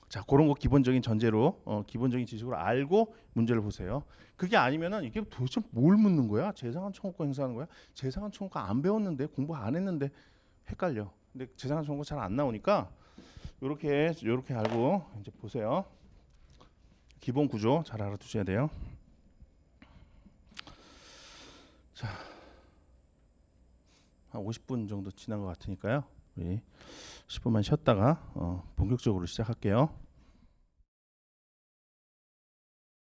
자, 그런 거 기본적인 전제로 기본적인 지식으로 알고 문제를 보세요. 그게 아니면은 이게 도대체 뭘 묻는 거야? 재산한 청구권 행사하는 거야? 재산한 청구권 안 배웠는데 공부 안 했는데 헷갈려. 근데 재산한 청구권 잘 안 나오니까 요렇게 알고 이제 보세요. 기본 구조 잘 알아두셔야 돼요. 자, 한 50분 정도 지난 것 같으니까요. 우리 10분만 쉬었다가 본격적으로 시작할게요.